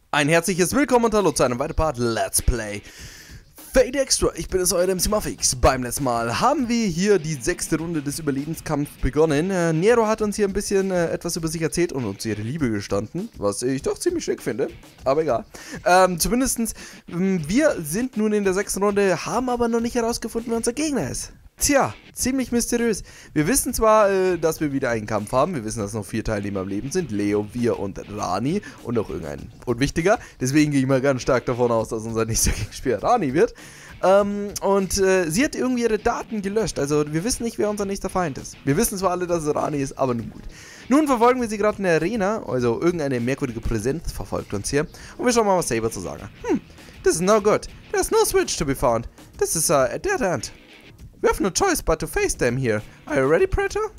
Ein herzliches Willkommen und Hallo zu einem weiteren Part Let's Play Fate Extra. Ich bin es, euer MC Muffix. Beim letzten Mal haben wir hier die 6. Runde des Überlebenskampfs begonnen. Nero hat uns hier ein bisschen etwas über sich erzählt und uns ihre Liebe gestanden, was ich doch ziemlich schick finde, aber egal. Zumindestens, wir sind nun in der 6. Runde, haben aber noch nicht herausgefunden, wer unser Gegner ist. Tja, ziemlich mysteriös. Wir wissen zwar, dass wir wieder einen Kampf haben. Wir wissen, dass noch 4 Teilnehmer am Leben sind. Leo, wir und Rani. Und noch irgendein unwichtiger. Deswegen gehe ich mal ganz stark davon aus, dass unser nächster Gegenspieler Rani wird. Sie hat irgendwie ihre Daten gelöscht. Also wir wissen nicht, wer unser nächster Feind ist. Wir wissen zwar alle, dass es Rani ist, aber nun gut. Nun verfolgen wir sie gerade in der Arena. Also irgendeine merkwürdige Präsenz verfolgt uns hier. Und wir schauen mal, was Saber zu sagen hat. This is no good. There's no switch to be found. This is a dead end. We have no choice but to face them here. Are you ready, Predator?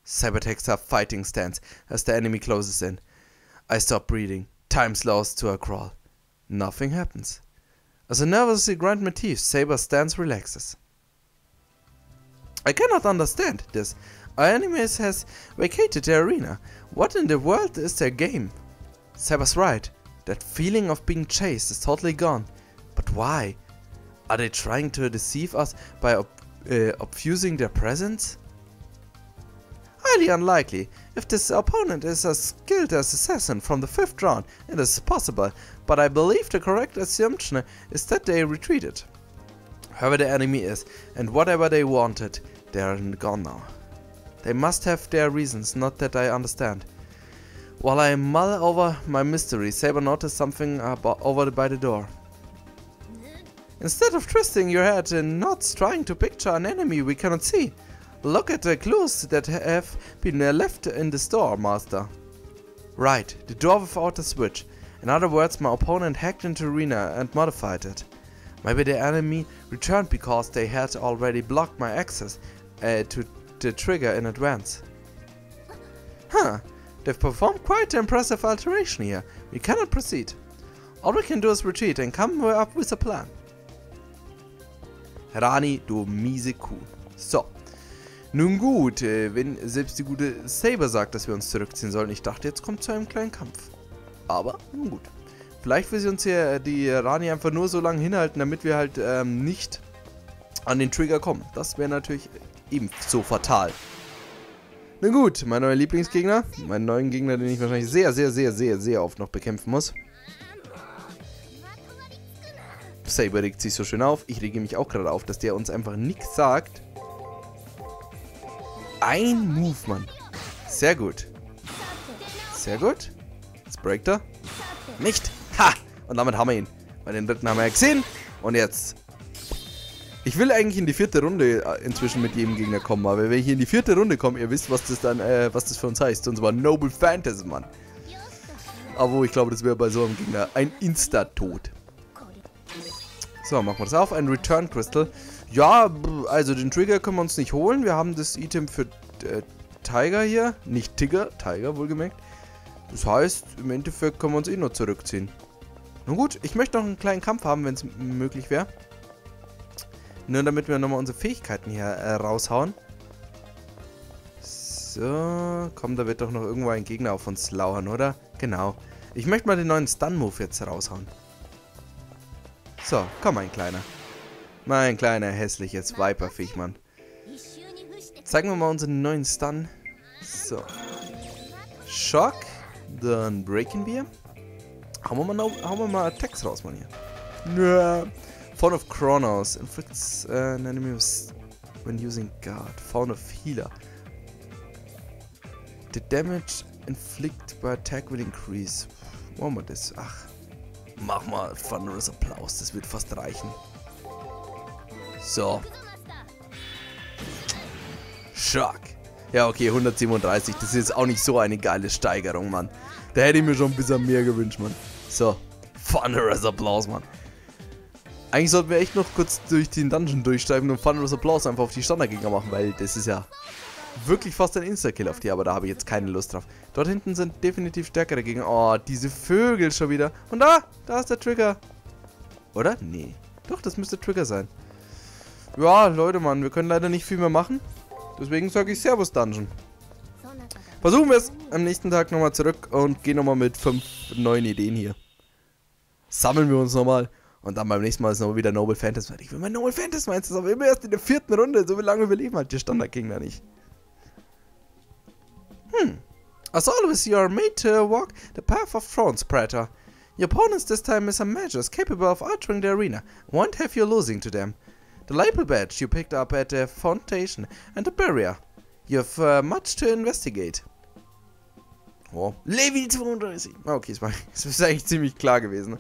Saber takes her fighting stance as the enemy closes in. I stop breathing. Time slows to a crawl. Nothing happens. As I nervously grind my teeth, Saber's stance relaxes. I cannot understand this. Our enemy has vacated the arena. What in the world is their game? Saber's right. That feeling of being chased is totally gone. But why? Are they trying to deceive us by obfusing their presence? Highly unlikely. If this opponent is as skilled as assassin from the 5th round, it is possible, but I believe the correct assumption is that they retreated. Whoever the enemy is, and whatever they wanted, they are gone now. They must have their reasons, not that I understand. While I mull over my mystery, Saber noticed something over by the door. Instead of twisting your head in knots trying to picture an enemy we cannot see, look at the clues that have been left in the store, Master. Right, the door without a switch. In other words, my opponent hacked into the arena and modified it. Maybe the enemy returned because they had already blocked my access to the trigger in advance. Huh, they've performed quite an impressive alteration here. We cannot proceed. All we can do is retreat and come up with a plan. Rani, du miese Kuh. So. Nun gut, wenn selbst die gute Saber sagt, dass wir uns zurückziehen sollen. Ich dachte, jetzt kommt zu einem kleinen Kampf. Aber, nun gut. Vielleicht will sie uns hier die Rani einfach nur so lange hinhalten, damit wir halt nicht an den Trigger kommen. Das wäre natürlich ebenso fatal. Nun gut, mein neuer Lieblingsgegner. Meinen neuen Gegner, den ich wahrscheinlich sehr oft noch bekämpfen muss. Saber regt sich so schön auf. Ich rege mich auch gerade auf, dass der uns einfach nichts sagt. Ein Move, Mann. Sehr gut. Sehr gut. Jetzt breakt er. Nicht. Ha! Und damit haben wir ihn. Bei den dritten haben wir ja gesehen. Und jetzt. Ich will eigentlich in die 4. Runde inzwischen mit jedem Gegner kommen. Aber wenn ich in die 4. Runde komme, ihr wisst, was das dann, was das für uns heißt. Und zwar Noble Fantasy, Mann. Aber ich glaube, das wäre bei so einem Gegner ein Insta-Tod. So, machen wir das auf. Ein Return Crystal. Ja, also den Trigger können wir uns nicht holen. Wir haben das Item für Tiger hier. Nicht Tiger, Tiger wohlgemerkt. Das heißt, im Endeffekt können wir uns eh nur zurückziehen. Nun gut, ich möchte noch einen kleinen Kampf haben, wenn es möglich wäre. Nur damit wir nochmal unsere Fähigkeiten hier raushauen. So, komm, da wird doch noch irgendwo ein Gegner auf uns lauern, oder? Genau. Ich möchte mal den neuen Stun-Move jetzt raushauen. So, komm, mein Kleiner. Mein kleiner, hässliches Viper-Viech, Mann. Zeigen wir mal unseren neuen Stun. So. Schock. Dann breaken wir. Hauen wir mal Attacks raus, Mann, hier. Ja. Form of Chronos. Inflicts an enemy when using guard. Form of Healer. The damage inflicted by attack will increase. Wollen wir das? Ach. Mach mal thunderous Applaus, das wird fast reichen. So. Schock. Ja, okay, 137. Das ist jetzt auch nicht so eine geile Steigerung, Mann. Da hätte ich mir schon ein bisschen mehr gewünscht, Mann. So. Thunderous Applaus, Mann. Eigentlich sollten wir echt noch kurz durch den Dungeon durchsteigen und Thunderous Applaus einfach auf die Standardgegner machen, weil das ist ja wirklich fast ein Insta-Kill auf die, aber da habe ich jetzt keine Lust drauf. Dort hinten sind definitiv stärkere Gegner. Oh, diese Vögel schon wieder. Und da ist der Trigger. Oder? Nee. Doch, das müsste Trigger sein. Ja, Leute, Mann, wir können leider nicht viel mehr machen. Deswegen sage ich Servus Dungeon. Versuchen wir es am nächsten Tag nochmal zurück und gehen nochmal mit 5 neuen Ideen hier. Sammeln wir uns nochmal. Und dann beim nächsten Mal ist nochmal wieder Noble Phantasm. Ich will mein Noble Phantasm meinst du, aber immer erst in der 4. Runde. So wie lange überleben halt die Standardgegner nicht. As always, you are made to walk the path of thrones, Praetor. Your opponents this time is some mages capable of altering the arena. Won't have you losing to them. The label badge you picked up at the foundation and the barrier. You have much to investigate. Oh, Level 32. Okay, das ist eigentlich ziemlich klar gewesen.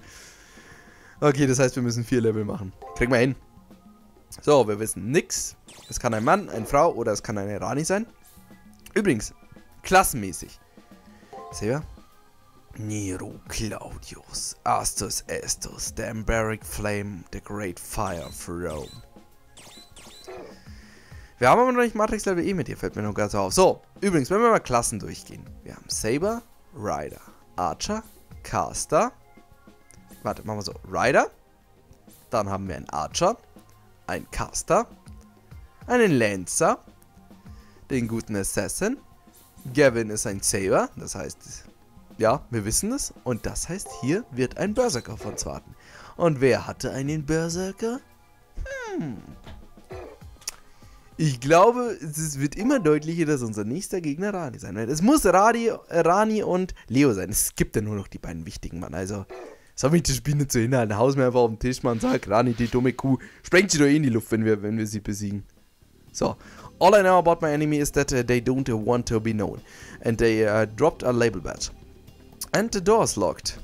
Okay, das heißt, wir müssen 4 Level machen. Kriegen wir hin. So, wir wissen nix. Es kann ein Mann, eine Frau oder es kann eine Rani sein. Übrigens, klassenmäßig. Saber? Nero Claudius, Astus Estus, the Emberic Flame, the Great Fire of Rome. Wir haben aber noch nicht Matrix Level E mit dir, fällt mir noch ganz auf. So, übrigens, wenn wir mal Klassen durchgehen. Wir haben Saber, Rider, Archer, Caster. Warte, machen wir so. Rider. Dann haben wir einen Archer, einen Caster, einen Lancer, den guten Assassin. Gavin ist ein Saber, das heißt, ja, wir wissen es. Und das heißt, hier wird ein Berserker auf uns warten. Und wer hatte einen Berserker? Ich glaube, es wird immer deutlicher, dass unser nächster Gegner Rani sein wird. Es muss Rani und Leo sein. Es gibt ja nur noch die beiden wichtigen, Mann. Also, soll mich das Spiel nicht so hinhalten. Haus mir einfach auf den Tisch, Mann. Sag, Rani, die dumme Kuh. Sprengt sie doch eh in die Luft, wenn wir sie besiegen. So. All I know about my enemy is that they don't want to be known. And they dropped a label badge. And the door is locked.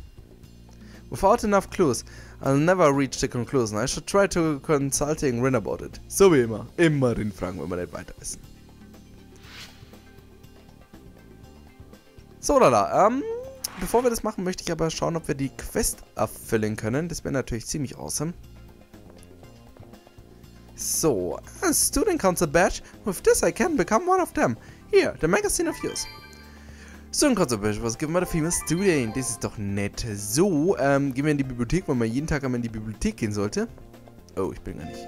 Without enough clues, I'll never reach the conclusion. I should try to consulting Rin about it. So wie immer. Immer Rin fragen, wenn wir nicht weiter wissen. So, lala. Bevor wir das machen, möchte ich aber schauen, ob wir die Quest erfüllen können. Das wäre natürlich ziemlich awesome. So, a student council badge. With this I can become one of them. Here, the magazine of yours. Student council badge was given by the female student. Das ist doch nett. So, gehen wir in die Bibliothek, weil man jeden Tag einmal in die Bibliothek gehen sollte. Oh, ich bin gar nicht.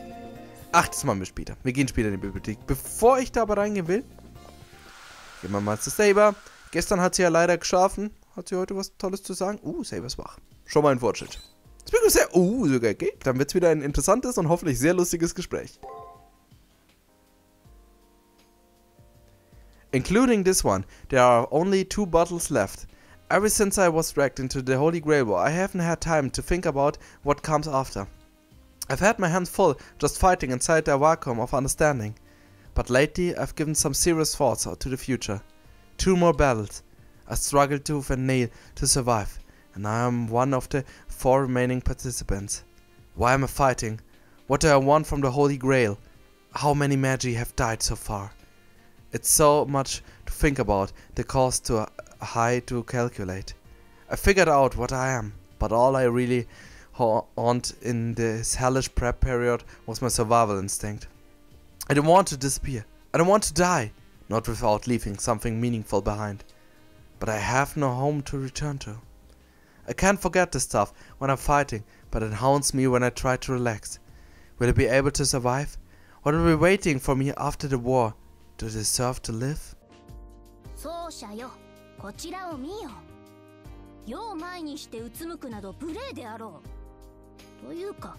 Ach, das machen wir später. Wir gehen später in die Bibliothek. Bevor ich da aber reingehen will, gehen wir mal zu Saber. Gestern hat sie ja leider geschlafen. Hat sie heute was Tolles zu sagen? Saber ist wach. Schon mal ein Fortschritt. Sogar geht. Dann wird es wieder ein interessantes und hoffentlich sehr lustiges Gespräch. Including this one, there are only 2 bottles left. Ever since I was dragged into the Holy Grail War, I haven't had time to think about what comes after. I've had my hands full just fighting inside the vacuum of understanding. But lately, I've given some serious thoughts to the future. 2 more battles. I struggled tooth and nail to survive. And I am one of the 4 remaining participants. Why am I fighting? What do I want from the Holy Grail? How many magi have died so far? It's so much to think about, the cost too high to calculate. I figured out what I am, but all I really want in this hellish prep period was my survival instinct. I don't want to disappear. I don't want to die, not without leaving something meaningful behind. But I have no home to return to. I can't forget this stuff when I'm fighting, but it haunts me when I try to relax. Will I be able to survive? What will be waiting for me after the war? Do I deserve to live? 奏者よ、こちらを見よ。世を前にしてうつむくなど無礼であろう。というか、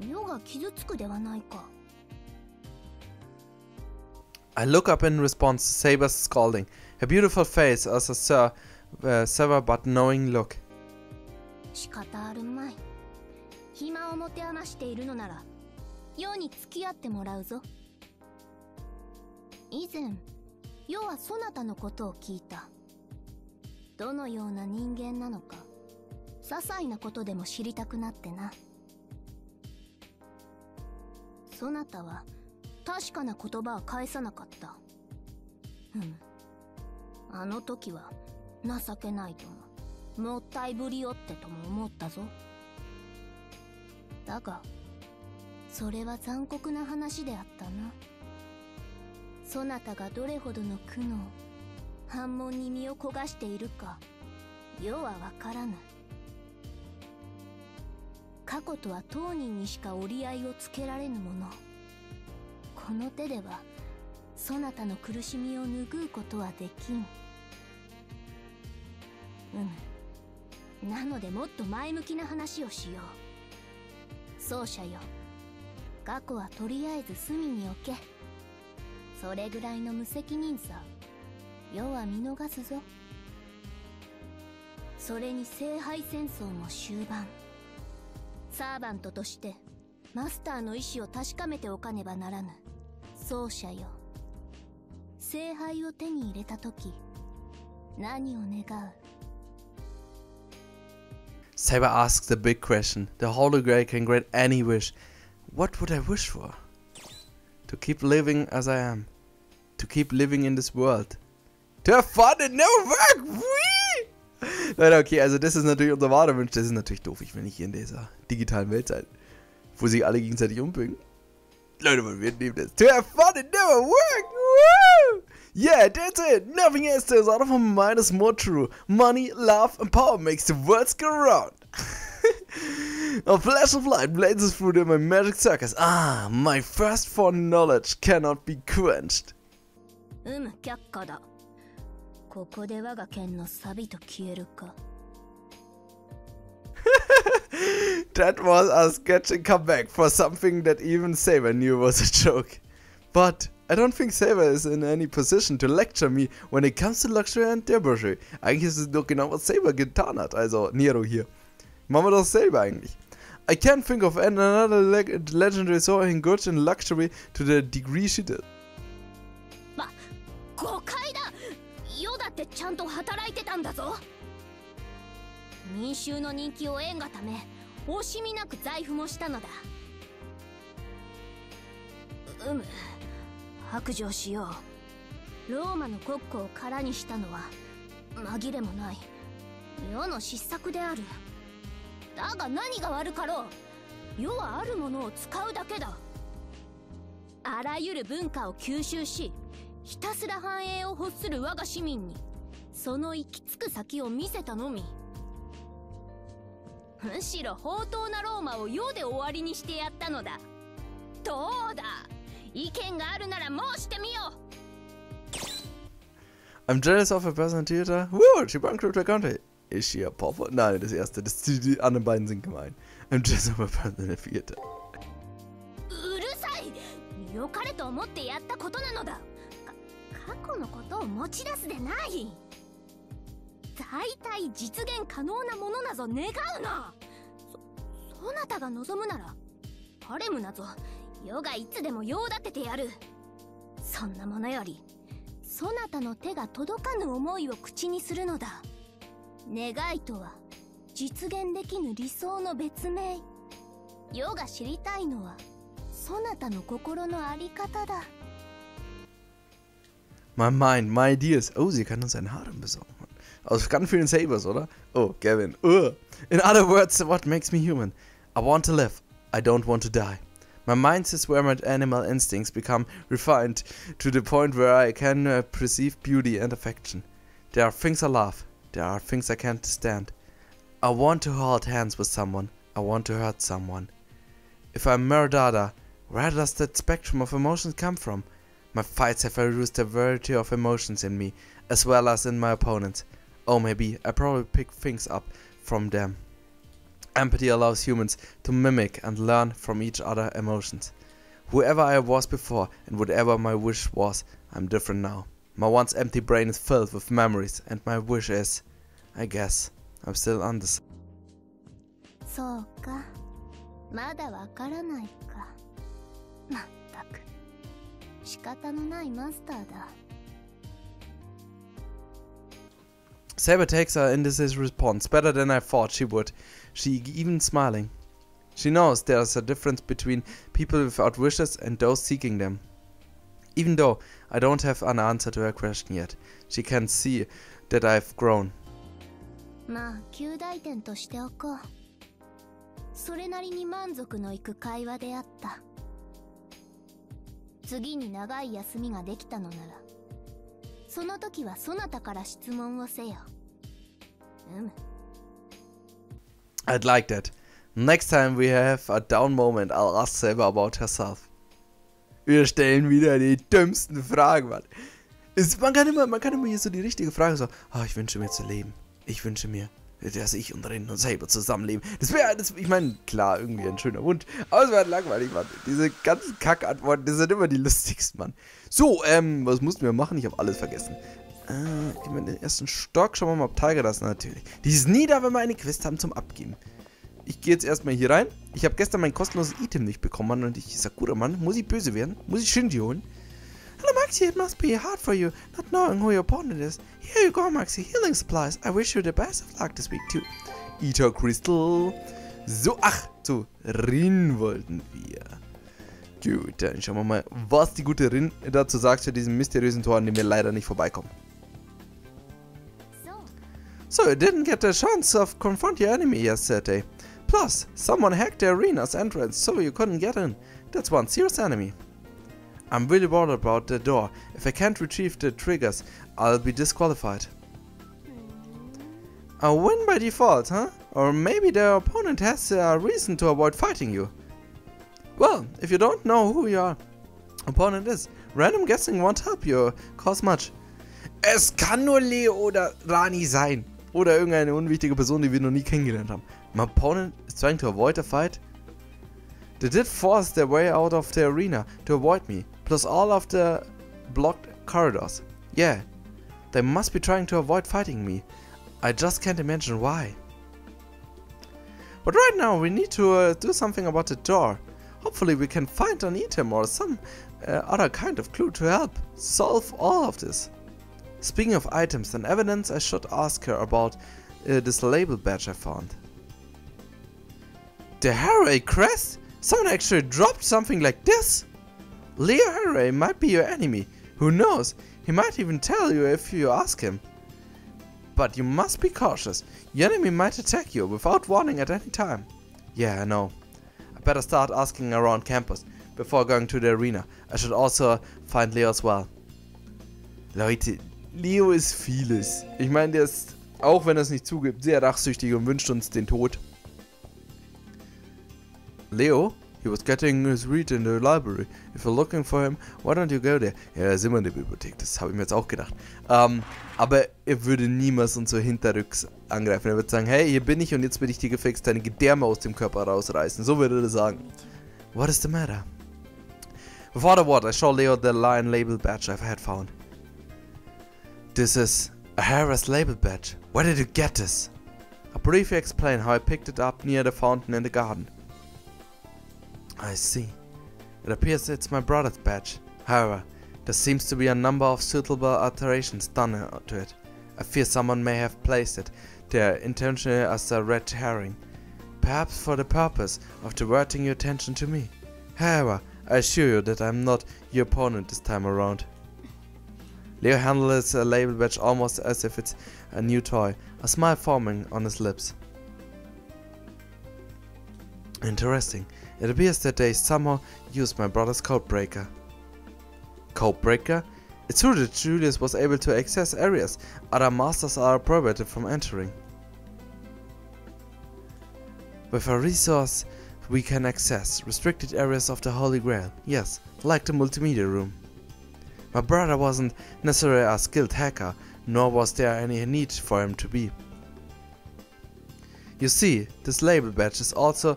世が傷つくではないか。I look up in response to Saber's scolding. Her beautiful face as a severe but knowing look. 仕方あるまい。暇を持て余しているのなら、世に付き合ってもらうぞ。以前、世はそなたのことを聞いた。どのような人間なのか、些細なことでも知りたくなってな。そなたは確かな言葉は返さなかった。あの時は情けないとも、もったいぶりよってとも思ったぞ。だが、それは残酷な話であったな。そなたがどれほどの苦悩、反問に身を焦がしているか、世はわからぬ。過去とは当人にしか折り合いをつけられぬもの。この手では、そなたの苦しみを拭うことはできん。なのでもっと前向きな話をしよう。奏者よ、過去はとりあえず隅に置け。それぐらいの無責任さ、世は見逃すぞ。それに聖杯戦争も終盤。サーバントとしてマスターの意志を確かめておかねばならぬ。奏者よ、聖杯を手に入れたとき、何を願う？ Saber asks the big question. The Holy Grail can grant any wish. What would I wish for? To keep living as I am. To keep living in this world. To have fun and never work! Whee! Leute, okay, also das ist natürlich unser wahrer Wunsch. Das ist natürlich doof. Ich will nicht hier in dieser digitalen Welt sein, wo sich alle gegenseitig umbringen. Leute, wir nehmen das. To have fun and never work! Woo! Yeah, that's it! Nothing else stays out of my mind is more true. Money, love and power makes the world go round. A flash of light blazes through my magic circus. Ah, my thirst for knowledge cannot be quenched. 却下だ。ここで我が剣の錆と消えるか。That was a sketchy comeback for something that even Saber knew was a joke. But I don't think Saber is in any position to lecture me when it comes to luxury and debauchery. Eigentlich ist es doch genau, was Saber getan hat, also Nero hier. Machen wir doch selber eigentlich. I can't think of another legendary soaring good in luxury to the degree she did. 誤解だ。世だってちゃんと働いてたんだぞ。民衆の人気を得んがため、惜しみなく財布もしたのだ。白状しよう。ローマの国庫を空にしたのは紛れもない世の失策である。だが何が悪かろう。世はあるものを使うだけだ。あらゆる文化を吸収し、ひたすら繁栄を欲する我が市民にその行き着く先を見せたのみ。むしろ放蕩なローマを世で終わりにしてやったのだ。どうだ、意見があるなら申してみよう。 I'm jealous of her person theater. Woo, she bankrupt her country. Is she a pauper? Nein, das erste. Die anderen beiden sind gemein. I'm jealous of her person theater. うるさい。良かれと思ってやったことなのだ。過去のことを持ち出すでない。大体実現可能なものなぞ願うな。そなたが望むならハレムなぞ世がいつでも用立ててやる。そんなものよりそなたの手が届かぬ思いを口にするのだ。願いとは実現できぬ理想の別名。世が知りたいのはそなたの心のあり方だ。 My mind, my ideas. Oh, sie kann uns ein Harem besorgen. Aus ganz vielen Sabers, oder? Oh, Gavin. In other words, what makes me human? I want to live. I don't want to die. My mind is where my animal instincts become refined to the point where I can perceive beauty and affection. There are things I love. There are things I can't stand. I want to hold hands with someone. I want to hurt someone. If I'm Murdada, where does that spectrum of emotions come from? My fights have reduced the variety of emotions in me, as well as in my opponents. Oh, maybe I probably pick things up from them. Empathy allows humans to mimic and learn from each other emotions. Whoever I was before and whatever my wish was, I'm different now. My once empty brain is filled with memories, and my wish is, I guess, I'm still undecided. そうか、まだわからないか。まったく。 仕方のないマスターだ。 Saber takes her indecisive response better than I thought she would. She even smiling. She knows there's a difference between people without wishes and those seeking them. Even though I don't have an answer to her question yet, she can see that I've grown. まあ、及第点としておこう。それなりに満足のいく会話であった。 次に長い休みができたのなら、その時はそなたから質問をせよ。I'd like that. Next time we have a down moment, I'll ask Saber about herself. Wir stellen wieder die dümmsten Fragen, Mann. Man kann immer hier so die richtige Frage so, oh, ich wünsche mir zu leben. Ich wünsche mir, dass ich und Rin und Saber zusammenleben. Das wäre, ich meine, klar, irgendwie ein schöner Wunsch. Aber es wäre langweilig, Mann. Diese ganzen Kackantworten, das sind immer die lustigsten, Mann. So, was mussten wir machen? Ich habe alles vergessen. Gehen wir in den ersten Stock. Schauen wir mal, ob Tiger das natürlich. Die ist nie da, wenn wir eine Quest haben zum Abgeben. Ich gehe jetzt erstmal hier rein. Ich habe gestern mein kostenloses Item nicht bekommen, Mann. Und ich sag, guter Mann, muss ich böse werden? Muss ich Shinji holen? Hello, Maxi, it must be hard for you, not knowing who your opponent is. Here you go, Maxi, healing supplies. I wish you the best of luck this week, too. Ether Crystal. So, ach, zu Rin wollten wir. Gut, dann schauen wir mal, was die gute Rin dazu sagt zu diesem mysteriösen Tor, an dem wir leider nicht vorbeikommen. So, you didn't get the chance to confront your enemy yesterday. Plus, someone hacked the arena's entrance, so you couldn't get in. That's one serious enemy. I'm really worried about the door. If I can't retrieve the triggers, I'll be disqualified. A win by default, huh? Or maybe the opponent has a reason to avoid fighting you. Well, if you don't know who your opponent is, random guessing won't help your cause much. Es kann nur Leo oder Rani sein. Oder irgendeine unwichtige Person, die wir noch nie kennengelernt haben. My opponent is trying to avoid a fight? They did force their way out of the arena to avoid me, plus all of the blocked corridors. Yeah, they must be trying to avoid fighting me. I just can't imagine why. But right now we need to do something about the door. Hopefully we can find an item or some other kind of clue to help solve all of this. Speaking of items and evidence, I should ask her about this label badge I found. The Harry crest? Someone actually dropped something like this? Leo Harry might be your enemy. Who knows? He might even tell you if you ask him. But you must be cautious. Your enemy might attack you without warning at any time. Yeah, I know. I better start asking around campus before going to the arena. I should also find Leo as well. Leute, Leo ist vieles. Ich meine, der ist, auch wenn er es nicht zugibt, sehr rachsüchtig und wünscht uns den Tod. Leo? He was getting his read in the library. If you're looking for him, why don't you go there? Ja, er ist immer in der Bibliothek, das habe ich mir jetzt auch gedacht. Aber er würde niemals uns so hinterrücks angreifen. Er würde sagen, hey, hier bin ich und jetzt bin ich dir gefixt, deine Gedärme aus dem Körper rausreißen. So würde er sagen. What is the matter? Before the word, I show Leo the lion label badge I had found. This is a Harris label badge. Where did you get this? I'll briefly explain how I picked it up near the fountain in the garden. I see. It appears it's my brother's badge. However, there seems to be a number of suitable alterations done to it. I fear someone may have placed it there intentionally as a red herring. Perhaps for the purpose of diverting your attention to me. However, I assure you that I'm not your opponent this time around. Leo handles a label badge almost as if it's a new toy, a smile forming on his lips. Interesting. It appears that they somehow used my brother's codebreaker. Codebreaker? It's true that Julius was able to access areas other masters are prohibited from entering. With a resource we can access restricted areas of the Holy Grail, yes, like the multimedia room. My brother wasn't necessarily a skilled hacker, nor was there any need for him to be. You see, this label badge is also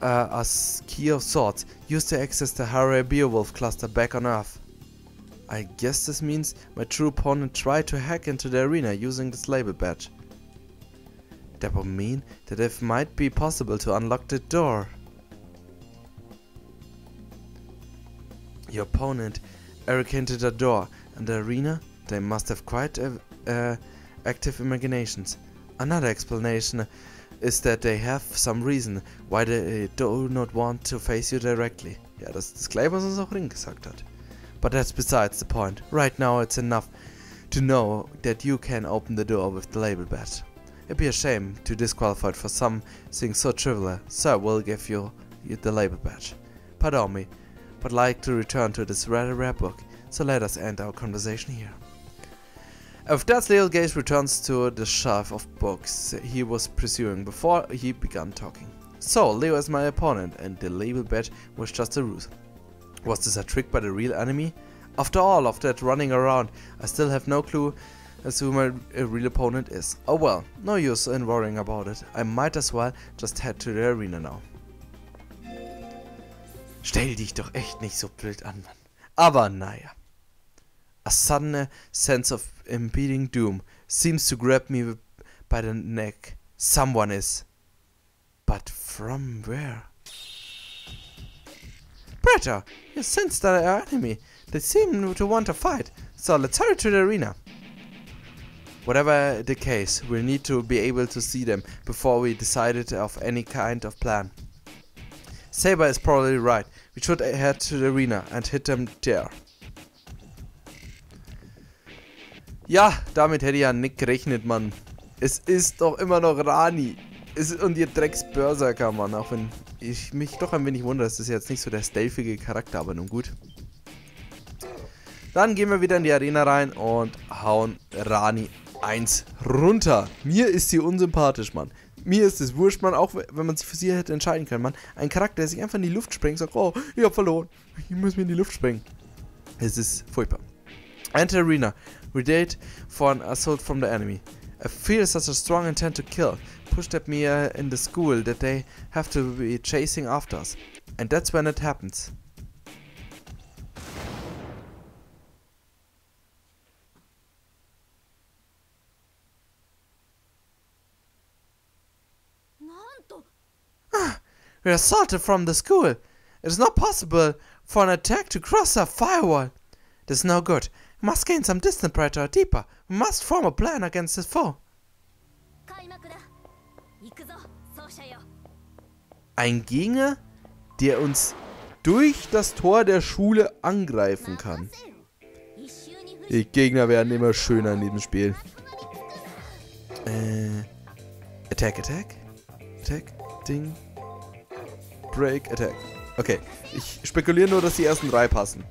a key of sorts, used to access the Harry Beowulf cluster back on Earth. I guess this means my true opponent tried to hack into the arena using this label badge. That would mean that it might be possible to unlock the door. Your opponent barricaded the door and the arena. They must have quite active imaginations. Another explanation is that they have some reason why they do not want to face you directly. Ja, das Disclaimer, was uns auch Rin gesagt hat. But that's besides the point. Right now it's enough to know that you can open the door with the label badge. It'd be a shame to disqualify for something so trivial, so I will give you the label badge. Pardon me, but I'd like to return to this rather rare book, so let us end our conversation here. With that, Leo's gaze returns to the shelf of books he was pursuing before he began talking. So, Leo is my opponent, and the label badge was just a ruse. Was this a trick by the real enemy? After all of that running around, I still have no clue as who my real opponent is. Oh well, no use in worrying about it. I might as well just head to the arena now. Stell dich doch echt nicht so blöd an, Mann. Aber naja. A sudden sense of impending doom seems to grab me by the neck. Someone is. But from where? Preta, you sensed our enemy. They seem to want to fight, so let's hurry to the arena. Whatever the case, we'll need to be able to see them before we decided of any kind of plan. Saber is probably right. We should head to the arena and hit them there. Ja, damit hätte ich ja nicht gerechnet, Mann. Es ist doch immer noch Rani. Und ihr Drecks-Berserker, Mann. Auch wenn ich mich doch ein wenig wundere, das ist jetzt nicht so der stealthige Charakter, aber nun gut. Dann gehen wir wieder in die Arena rein und hauen Rani 1 runter. Mir ist sie unsympathisch, Mann. Mir ist es wurscht, Mann, auch wenn man sich für sie hätte entscheiden können, Mann. Ein Charakter, der sich einfach in die Luft springt, sagt, oh, ich hab verloren. Ich muss mir in die Luft springen. Es ist furchtbar. Enter arena. Redate for an assault from the enemy. I feel such a strong intent to kill. Pushed at me in the school that they have to be chasing after us. And that's when it happens. We're assaulted from the school. It is not possible for an attack to cross our firewall. This is no good. We must gain some distance, Predator, deeper. We must form a plan against this foe. Ein Gegner, der uns durch das Tor der Schule angreifen kann. Die Gegner werden immer schöner in diesem Spiel. Attack, Attack. Attack, Ding. Break, Attack. Okay, ich spekuliere nur, dass die ersten 3 passen.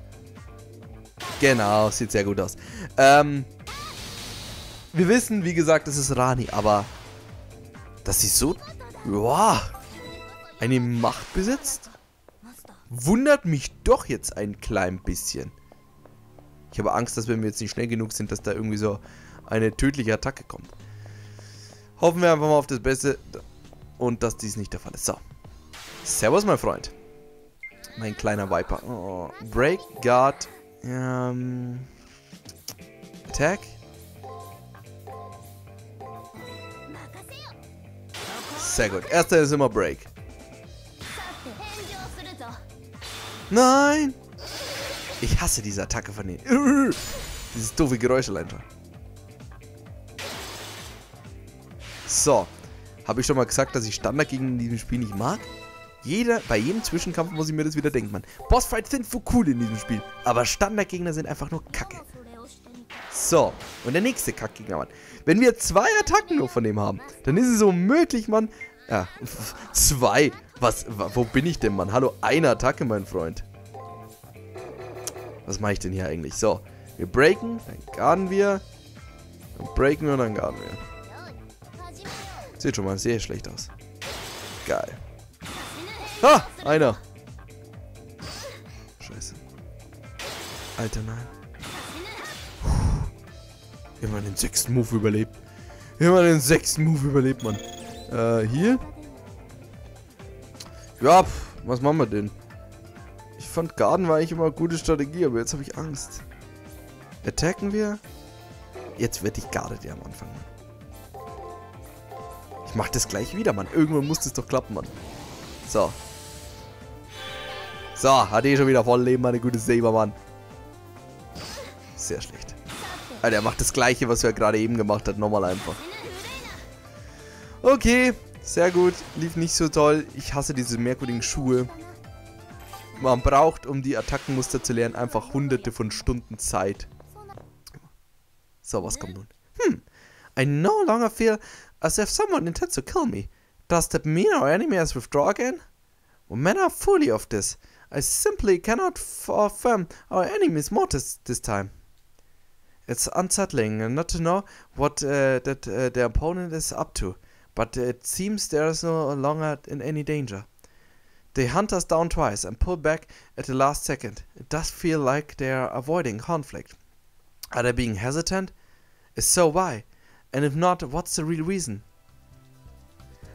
Genau, sieht sehr gut aus. Wir wissen, wie gesagt, es ist Rani, aber dass sie so eine Macht besitzt, wundert mich doch jetzt ein klein bisschen. Ich habe Angst, dass wenn wir jetzt nicht schnell genug sind, dass da irgendwie so eine tödliche Attacke kommt. Hoffen wir einfach mal auf das Beste und dass dies nicht der Fall ist. So. Servus, mein Freund. Mein kleiner Viper. Oh. Break, Guard. Attack. Sehr gut. Erster ist immer Break. Nein! Ich hasse diese Attacke von denen. Dieses doofe Geräusch allein schon. So. Habe ich schon mal gesagt, dass ich Standardgegner in diesem Spiel nicht mag? Bei jedem Zwischenkampf muss ich mir das wieder denken, Mann. Bossfights sind so cool in diesem Spiel, aber Standardgegner sind einfach nur Kacke. So, und der nächste Kackgegner, Mann. Wenn wir 2 Attacken nur von dem haben, dann ist es unmöglich, Mann. Ja, 2. Wo bin ich denn, Mann? Hallo, 1 Attacke, mein Freund. Was mache ich denn hier eigentlich? So, wir breaken, dann garden wir. Dann breaken wir und dann garden wir. Sieht schon mal sehr schlecht aus. Geil. Ah, einer. Scheiße. Alter, nein. Immer den 6. Move überlebt. Immer den 6. Move überlebt, Mann. Hier. Ja, was machen wir denn? Ich fand Garden war eigentlich immer eine gute Strategie, aber jetzt habe ich Angst. Attacken wir? Jetzt werde ich guarded ja am Anfang. Ich mach das gleich wieder, Mann. Irgendwann muss das doch klappen, Mann. So. So, hat schon wieder voll Leben, meine gute Saber, Mann. Sehr schlecht. Alter, er macht das gleiche, was er gerade eben gemacht hat. Nochmal einfach. Okay, sehr gut. Lief nicht so toll. Ich hasse diese merkwürdigen Schuhe. Man braucht, um die Attackenmuster zu lernen, einfach hunderte von Stunden Zeit. So, was kommt nun? I no longer feel as if someone intends to kill me. Does that mean our enemy has withdrawn again? Well, men are fully of this. I simply cannot affirm our enemy's motives this time. It's unsettling not to know what the opponent is up to, but it seems there is no longer in any danger. They hunt us down twice and pull back at the last second. It does feel like they are avoiding conflict. Are they being hesitant? If so, why? And if not, what's the real reason?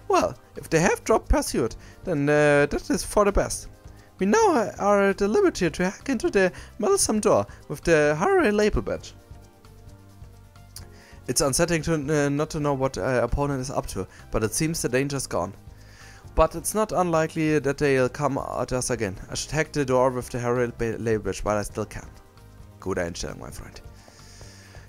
Well, if they have dropped pursuit, then that is for the best. We now are at the liberty to hack into the meddlesome door with the Harare label badge. It's unsettling to not to know what opponent is up to, but it seems the danger's gone. But it's not unlikely that they'll come at us again. I should hack the door with the Harare label badge while I still can. Gute Einstellung, mein Freund.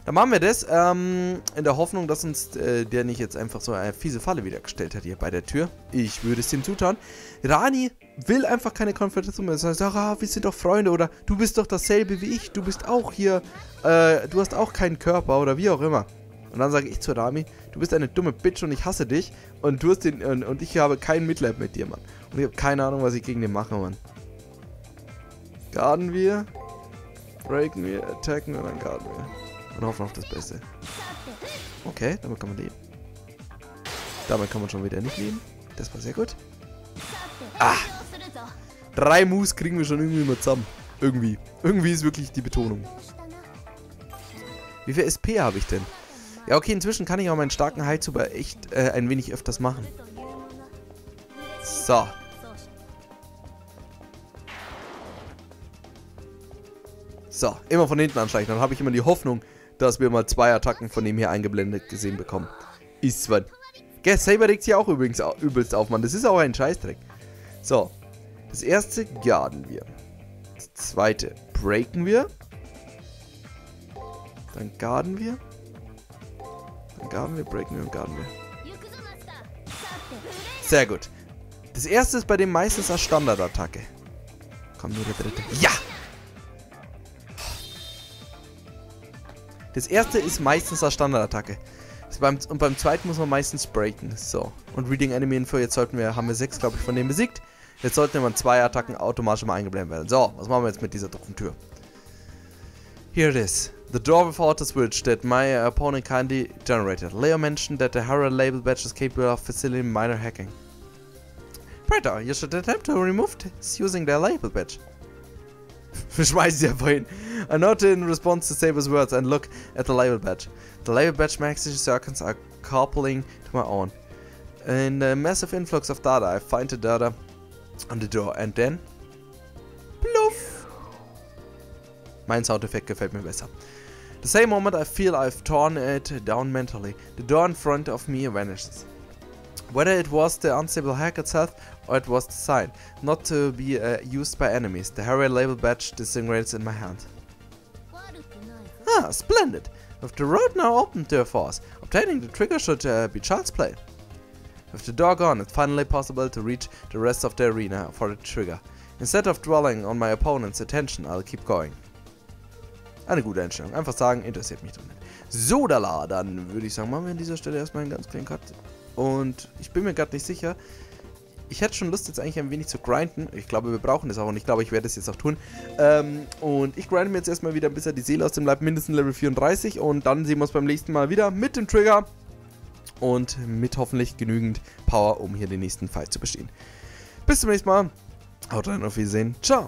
Dann machen wir das, in der Hoffnung, dass uns der nicht jetzt einfach so eine fiese Falle wieder gestellt hat hier bei der Tür. Ich würde es ihm zutrauen. Rani will einfach keine Konfrontation mehr. Er sagt, ah, wir sind doch Freunde oder du bist doch dasselbe wie ich. Du bist auch hier, du hast auch keinen Körper oder wie auch immer. Und dann sage ich zu Rami, du bist eine dumme Bitch und ich hasse dich. Und du hast den, und ich habe kein Mitleid mit dir, Mann. Und ich habe keine Ahnung, was ich gegen den mache, Mann. Garden wir, breaken wir, attacken und dann garden wir. Und hoffen auf das Beste. Okay, damit kann man leben. Damit kann man schon wieder nicht leben. Das war sehr gut. Ah! 3 Moves kriegen wir schon irgendwie mal zusammen. Irgendwie. Irgendwie ist wirklich die Betonung. Wie viel SP habe ich denn? Ja, okay, inzwischen kann ich auch meinen starken Heilzuber echt ein wenig öfters machen. So. So, immer von hinten anschleichen. Dann habe ich immer die Hoffnung, dass wir mal 2 Attacken von dem hier eingeblendet gesehen bekommen. Ist zwar. Gell, Saber regt sich auch übrigens übelst auf, Mann. Das ist auch ein Scheißdreck. So. Das erste garden wir. Das zweite breaken wir. Dann garden wir. Dann garden wir, breaken wir und garden wir. Sehr gut. Das erste ist bei dem meistens als Standardattacke. Komm, nur der dritte. Ja! Das erste ist meistens eine Standardattacke. Und beim zweiten muss man meistens breaken. So. Und Reading Enemy Info, jetzt haben wir 6, glaube ich, von denen besiegt. Jetzt sollten wir 2 Attacken automatisch mal eingeblendet werden. So, was machen wir jetzt mit dieser doofen Tür? Here it is. The door without the switch that my opponent kindly generated. Leo mentioned that the Harare label badge is capable of facilitating minor hacking. Predator, you should attempt to remove this using their label badge. Schmeiß sie einfach hin. I noted in response to Saber's words and look at the label badge. The label badge message circles are coupling to my own. In the massive influx of data, I find the data on the door and then... Bluff! Mein Soundeffekt gefällt mir besser. The same moment I feel I've torn it down mentally, the door in front of me vanishes. Whether it was the unstable hack itself or it was the sign, not to be used by enemies, the Harare label badge disintegrates in my hand. Ah, splendid! With the road now open to a force, obtaining the trigger should be child's play. With the door gone, it's finally possible to reach the rest of the arena for the trigger. Instead of dwelling on my opponent's attention, I'll keep going. Eine gute Einstellung. Einfach sagen, interessiert mich doch nicht. So, dann würde ich sagen, machen wir an dieser Stelle erstmal einen ganz kleinen Cut. Und ich bin mir gerade nicht sicher. Ich hätte schon Lust, jetzt eigentlich ein wenig zu grinden. Ich glaube, wir brauchen das auch und ich glaube, ich werde es jetzt auch tun. Und ich grinde mir jetzt erstmal wieder, bis er die Seele aus dem Leib mindestens Level 34. Und dann sehen wir uns beim nächsten Mal wieder mit dem Trigger. Und mit hoffentlich genügend Power, um hier den nächsten Fight zu bestehen. Bis zum nächsten Mal. Haut rein, auf Wiedersehen. Ciao.